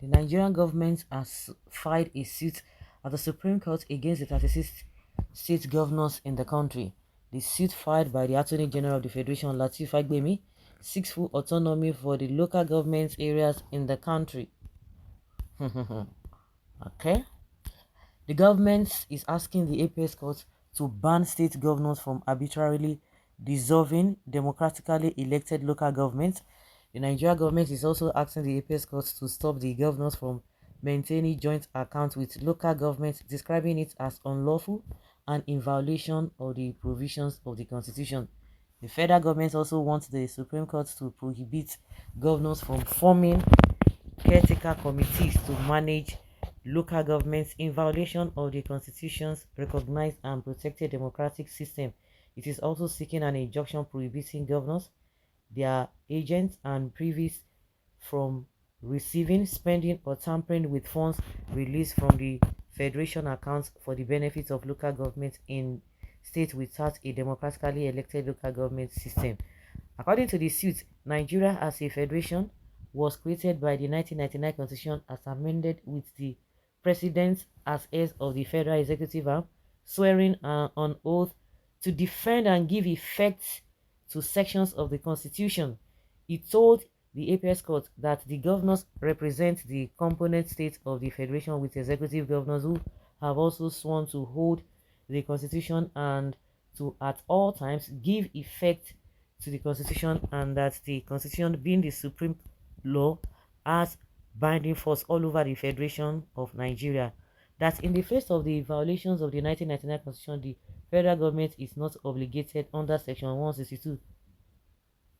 The Nigerian government has filed a suit at the Supreme Court against the 36 state governors in the country. The suit filed by the Attorney General of the Federation, Lateef Fagbemi, seeks full autonomy for the local government areas in the country. Okay. The government is asking the APS court to ban state governors from arbitrarily dissolving democratically elected local governments. The Nigerian government is also asking the APS court to stop the governors from maintaining joint accounts with local governments, describing it as unlawful and in violation of the provisions of the constitution. The federal government also wants the Supreme Court to prohibit governors from forming caretaker committees to manage local governments in violation of the constitution's recognized and protected democratic system. It is also seeking an injunction prohibiting governors, their agents, and privies from receiving, spending, or tampering with funds released from the federation accounts for the benefit of local governments in states without a democratically elected local government system. According to the suit, Nigeria as a federation was created by the 1999 Constitution as amended with the President as head of the Federal Executive Arm, swearing on oath to defend and give effect to sections of the Constitution. He told the APS court that the governors represent the component states of the Federation with executive governors who have also sworn to hold the Constitution and to at all times give effect to the Constitution, and that the Constitution, being the supreme law, has binding force all over the Federation of Nigeria. That in the face of the violations of the 1999 Constitution, the federal government is not obligated under Section 162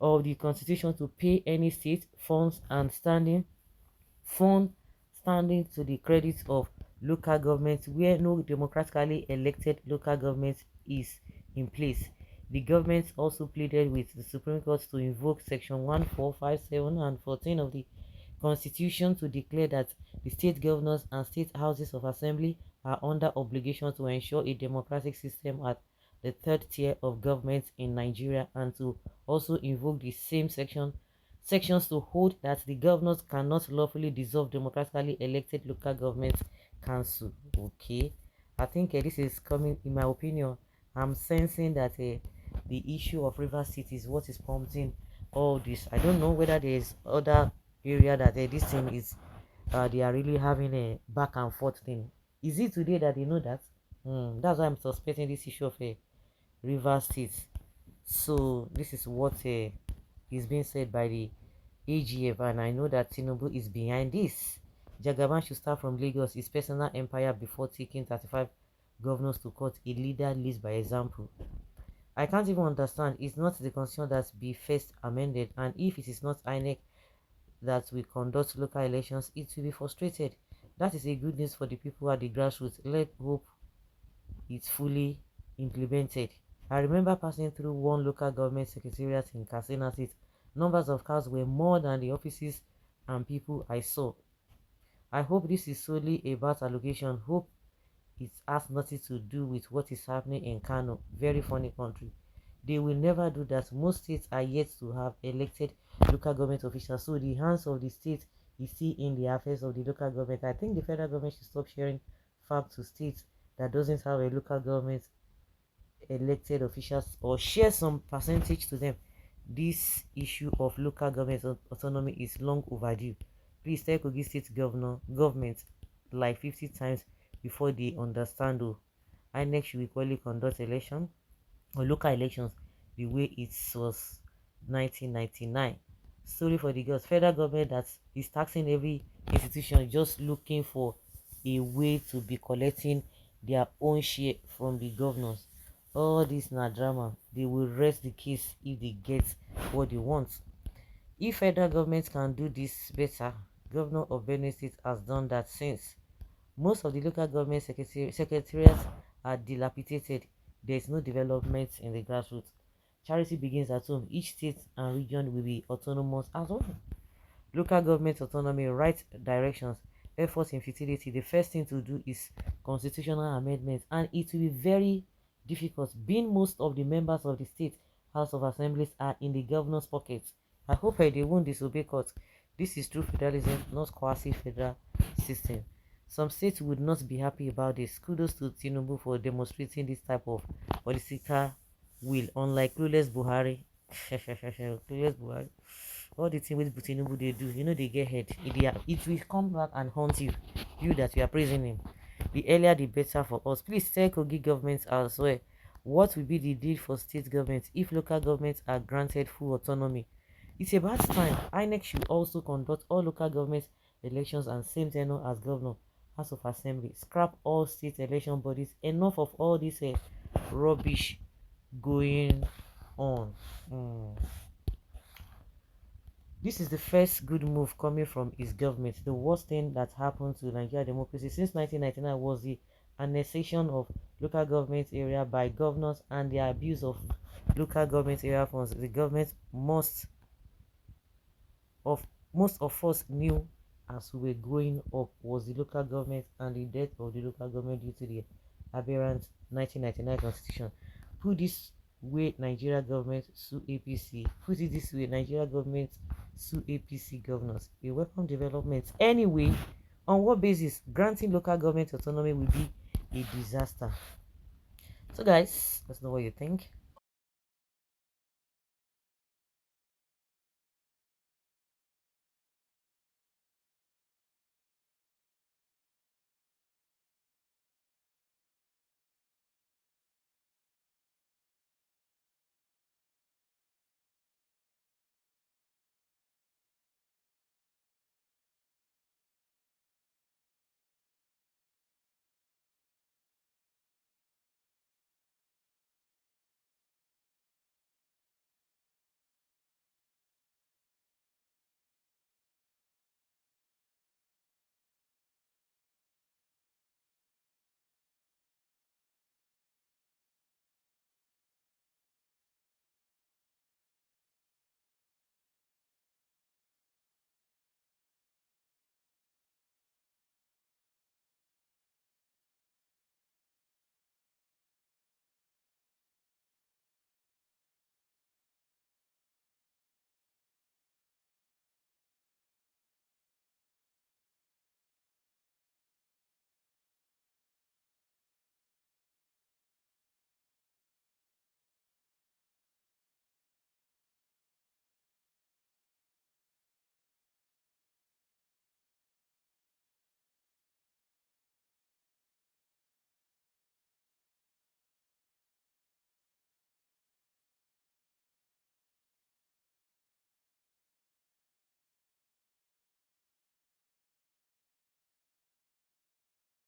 of the Constitution to pay any state funds and fund standing to the credit of local governments where no democratically elected local government is in place. The government also pleaded with the Supreme Court to invoke Section 1457 and 14 of the Constitution to declare that the state governors and state houses of assembly are under obligation to ensure a democratic system at the third tier of government in Nigeria, and to also invoke the same sections to hold that the governors cannot lawfully dissolve democratically elected local government council. Okay, I think this is coming, in my opinion, I'm sensing that the issue of River City is what is prompting all this. I don't know whether there is other area that this thing is they are really having a back and forth thing. Is it today that they know that? That's why I'm suspecting this issue of a River State. So this is what is being said by the AGF, and I know that Tinubu is behind this. Jagaban should start from Lagos, his personal empire, before taking 35 governors to court. A leader leads by example. I can't even understand. It's not the constitution that be first amended, and if it is not INEC that we conduct local elections, it will be frustrated. That is a good news for the people at the grassroots. Let's hope it's fully implemented. I remember passing through one local government secretariat in Katsina State. Numbers of cars were more than the offices and people I saw. I hope this is solely about allocation. Hope it has nothing to do with what is happening in Kano. Very funny country. They will never do that. Most states are yet to have elected local government officials, so the hands of the state is still in the affairs of the local government. I think the federal government should stop sharing facts to states that doesn't have a local government elected officials, or share some percentage to them. This issue of local government autonomy is long overdue. Please tell Kogi State government like 50 times before they understand. INEC should equally conduct election or local elections the way it was 1999. Sorry for the girls. Federal government that is taxing every institution, just looking for a way to be collecting their own share from the governors. All this na drama. They will rest the case if they get what they want. If federal government can do this better, Governor of Benue State has done that since. Most of the local government secretariats are dilapidated. There is no development in the grassroots. Charity begins at home. Each state and region will be autonomous as well. Local government autonomy, right directions, efforts in futility. The first thing to do is constitutional amendment, and it will be very difficult, being most of the members of the state House of Assemblies are in the governor's pockets. I hope they won't disobey court. This is true federalism, not quasi-federal system. Some states would not be happy about this. Kudos to Tinubu for demonstrating this type of political will, unlike clueless Buhari. Clueless Buhari. All the things with Tinubu they do, they get head. It will come back and haunt you. You that you are praising him. The earlier the better for us. Please tell Kogi governments as well. What will be the deal for state governments if local governments are granted full autonomy? It's about time. INEC should also conduct all local government elections and same tenure as governor, House of Assembly. Scrap all state election bodies. Enough of all this rubbish going on. This is the first good move coming from his government. The worst thing that happened to Nigeria democracy since 1999 was the annexation of local government area by governors and the abuse of local government area funds. The government of most of us knew as we were growing up was the local government and the death of the local government due to the aberrant 1999 constitution. Put this way, Nigeria government sue APC. Put it this way, Nigeria government sue APC governors. A welcome development. Anyway, on what basis? Granting local government autonomy will be a disaster. So guys, let's know what you think.